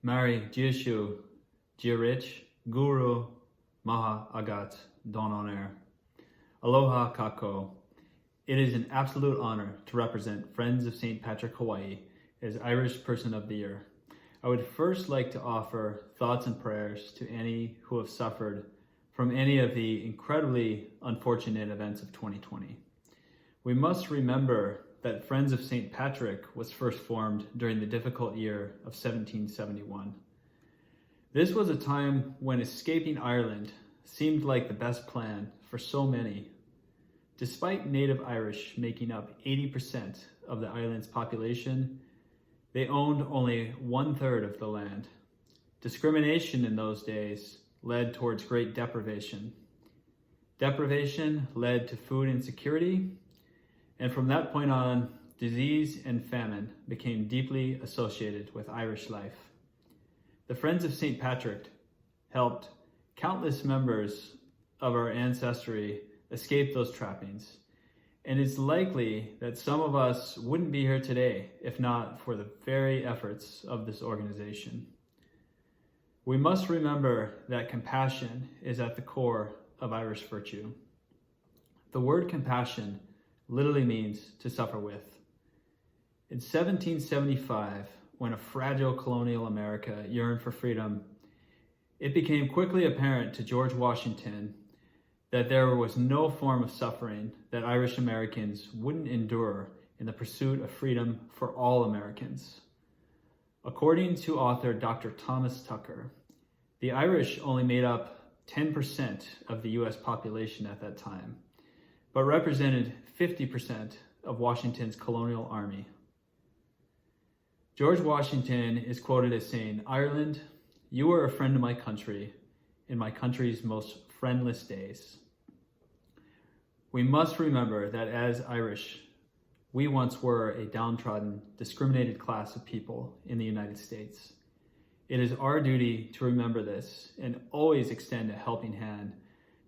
Mary Jieshu Jirich Guru Maha Agat Don Oner. Aloha Kako. It is an absolute honor to represent Friends of St. Patrick Hawaii as Irish Person of the Year. I would first like to offer thoughts and prayers to any who have suffered from any of the incredibly unfortunate events of 2020. We must remember that Friends of St. Patrick was first formed during the difficult year of 1771. This was a time when escaping Ireland seemed like the best plan for so many. Despite native Irish making up 80% of the island's population, they owned only 1/3 of the land. Discrimination in those days led towards great deprivation. Deprivation led to food insecurity, and from that point on, disease and famine became deeply associated with Irish life. The Friends of St. Patrick helped countless members of our ancestry escape those trappings, and it's likely that some of us wouldn't be here today if not for the very efforts of this organization. We must remember that compassion is at the core of Irish virtue. The word compassion literally means to suffer with. In 1775, when a fragile colonial America yearned for freedom, it became quickly apparent to George Washington that there was no form of suffering that Irish Americans wouldn't endure in the pursuit of freedom for all Americans. According to author Dr. Thomas Tucker, the Irish only made up 10% of the US population at that time, but represented 50% of Washington's colonial army. George Washington is quoted as saying, "Ireland, you were a friend of my country in my country's most friendless days." We must remember that as Irish, we once were a downtrodden, discriminated class of people in the United States. It is our duty to remember this and always extend a helping hand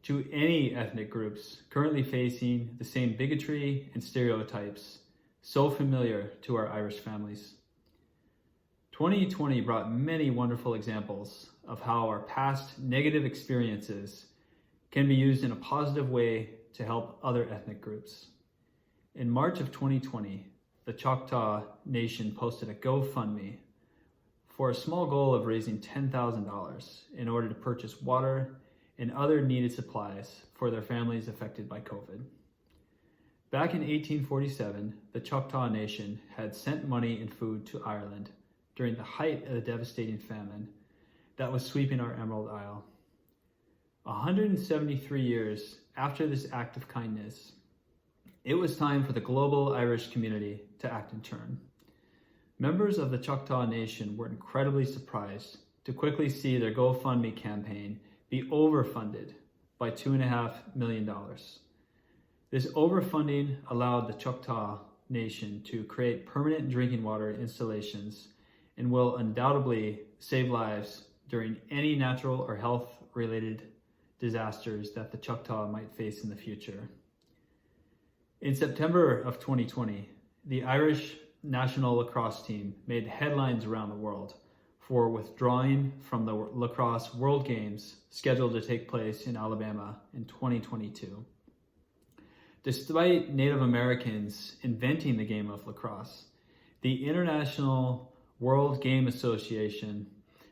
to any ethnic groups currently facing the same bigotry and stereotypes so familiar to our Irish families. 2020 brought many wonderful examples of how our past negative experiences can be used in a positive way to help other ethnic groups. In March of 2020, the Choctaw Nation posted a GoFundMe for a small goal of raising $10,000 in order to purchase water and other needed supplies for their families affected by COVID. Back in 1847, the Choctaw Nation had sent money and food to Ireland during the height of the devastating famine that was sweeping our Emerald Isle. 173 years after this act of kindness, it was time for the global Irish community to act in turn. Members of the Choctaw Nation were incredibly surprised to quickly see their GoFundMe campaign be overfunded by $2.5 million. This overfunding allowed the Choctaw Nation to create permanent drinking water installations and will undoubtedly save lives during any natural or health-related disasters that the Choctaw might face in the future. In September of 2020, the Irish national lacrosse team made headlines around the world for withdrawing from the Lacrosse World Games scheduled to take place in Alabama in 2022. Despite Native Americans inventing the game of lacrosse, the International World Game Association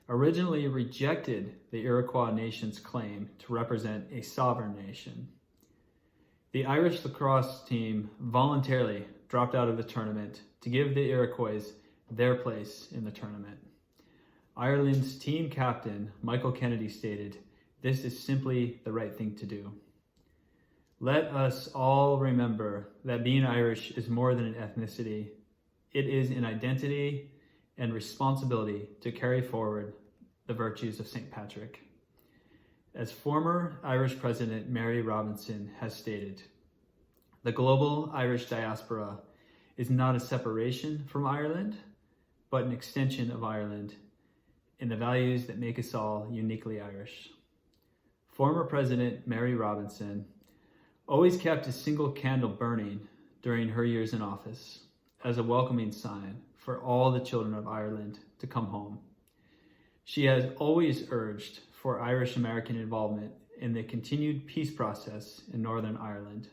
originally rejected the Iroquois Nation's claim to represent a sovereign nation. The Irish lacrosse team voluntarily dropped out of the tournament to give the Iroquois their place in the tournament. Ireland's team captain, Michael Kennedy, stated, "This is simply the right thing to do." Let us all remember that being Irish is more than an ethnicity. It is an identity and responsibility to carry forward the virtues of St. Patrick. As former Irish President Mary Robinson has stated, the global Irish diaspora is not a separation from Ireland, but an extension of Ireland in the values that make us all uniquely Irish. Former President Mary Robinson always kept a single candle burning during her years in office as a welcoming sign for all the children of Ireland to come home. She has always urged for Irish American involvement in the continued peace process in Northern Ireland.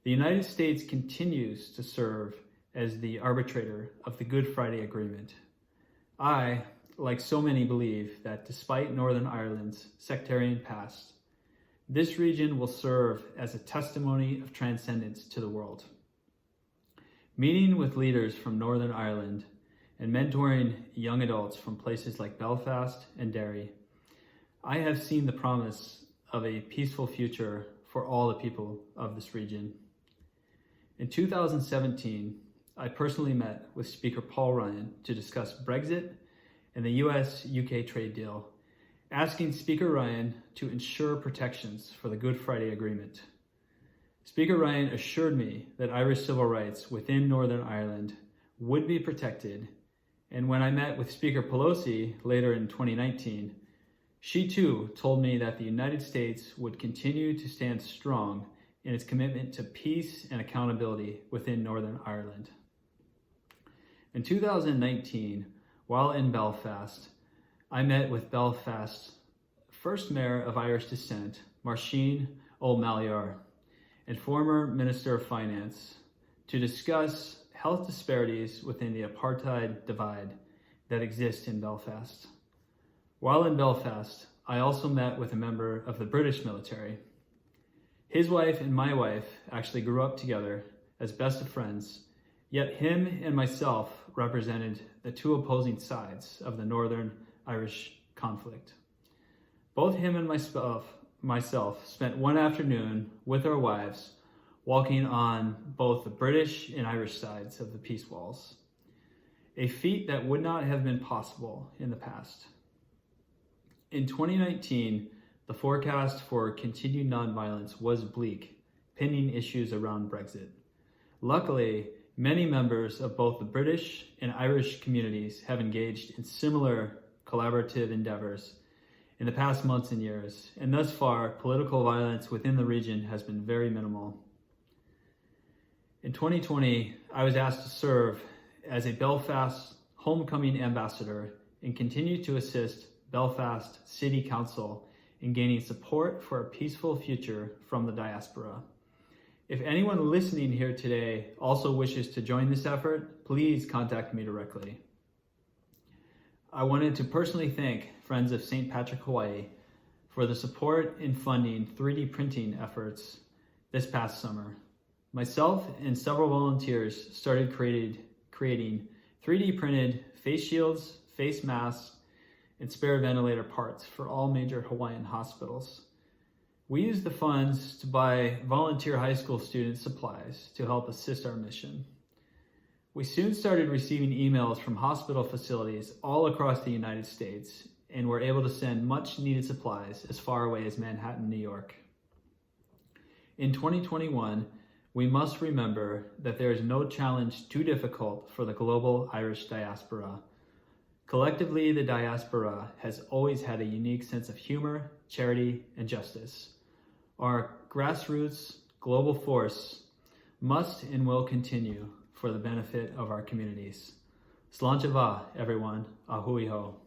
The United States continues to serve as the arbitrator of the Good Friday Agreement. I, like so many, believe that despite Northern Ireland's sectarian past, this region will serve as a testimony of transcendence to the world. Meeting with leaders from Northern Ireland and mentoring young adults from places like Belfast and Derry, I have seen the promise of a peaceful future for all the people of this region. In 2017, I personally met with Speaker Paul Ryan to discuss Brexit and the US-UK trade deal, asking Speaker Ryan to ensure protections for the Good Friday Agreement. Speaker Ryan assured me that Irish civil rights within Northern Ireland would be protected, and when I met with Speaker Pelosi later in 2019, she too told me that the United States would continue to stand strong in its commitment to peace and accountability within Northern Ireland. In 2019, while in Belfast, I met with Belfast's first mayor of Irish descent, Máirtín Ó Máilleoir, and former Minister of Finance to discuss health disparities within the apartheid divide that exists in Belfast. While in Belfast, I also met with a member of the British military. His wife and my wife actually grew up together as best of friends, yet him and myself represented the two opposing sides of the Northern Irish conflict. Both him and myself spent one afternoon with our wives walking on both the British and Irish sides of the peace walls, a feat that would not have been possible in the past. In 2019, the forecast for continued nonviolence was bleak, pending issues around Brexit. Luckily, many members of both the British and Irish communities have engaged in similar collaborative endeavors in the past months and years, and thus far, political violence within the region has been very minimal. In 2020, I was asked to serve as a Belfast homecoming ambassador and continue to assist Belfast City Council in gaining support for a peaceful future from the diaspora. If anyone listening here today also wishes to join this effort, please contact me directly. I wanted to personally thank Friends of St. Patrick Hawaii for the support in funding 3D printing efforts this past summer. Myself and several volunteers started creating 3D printed face shields, face masks, and spare ventilator parts for all major Hawaiian hospitals. We used the funds to buy volunteer high school student supplies to help assist our mission. We soon started receiving emails from hospital facilities all across the United States and were able to send much needed supplies as far away as Manhattan, New York. In 2021, we must remember that there is no challenge too difficult for the global Irish diaspora. Collectively, the diaspora has always had a unique sense of humor, charity, and justice. Our grassroots global force must and will continue for the benefit of our communities. Sláinte mhath, everyone. Ahui ho.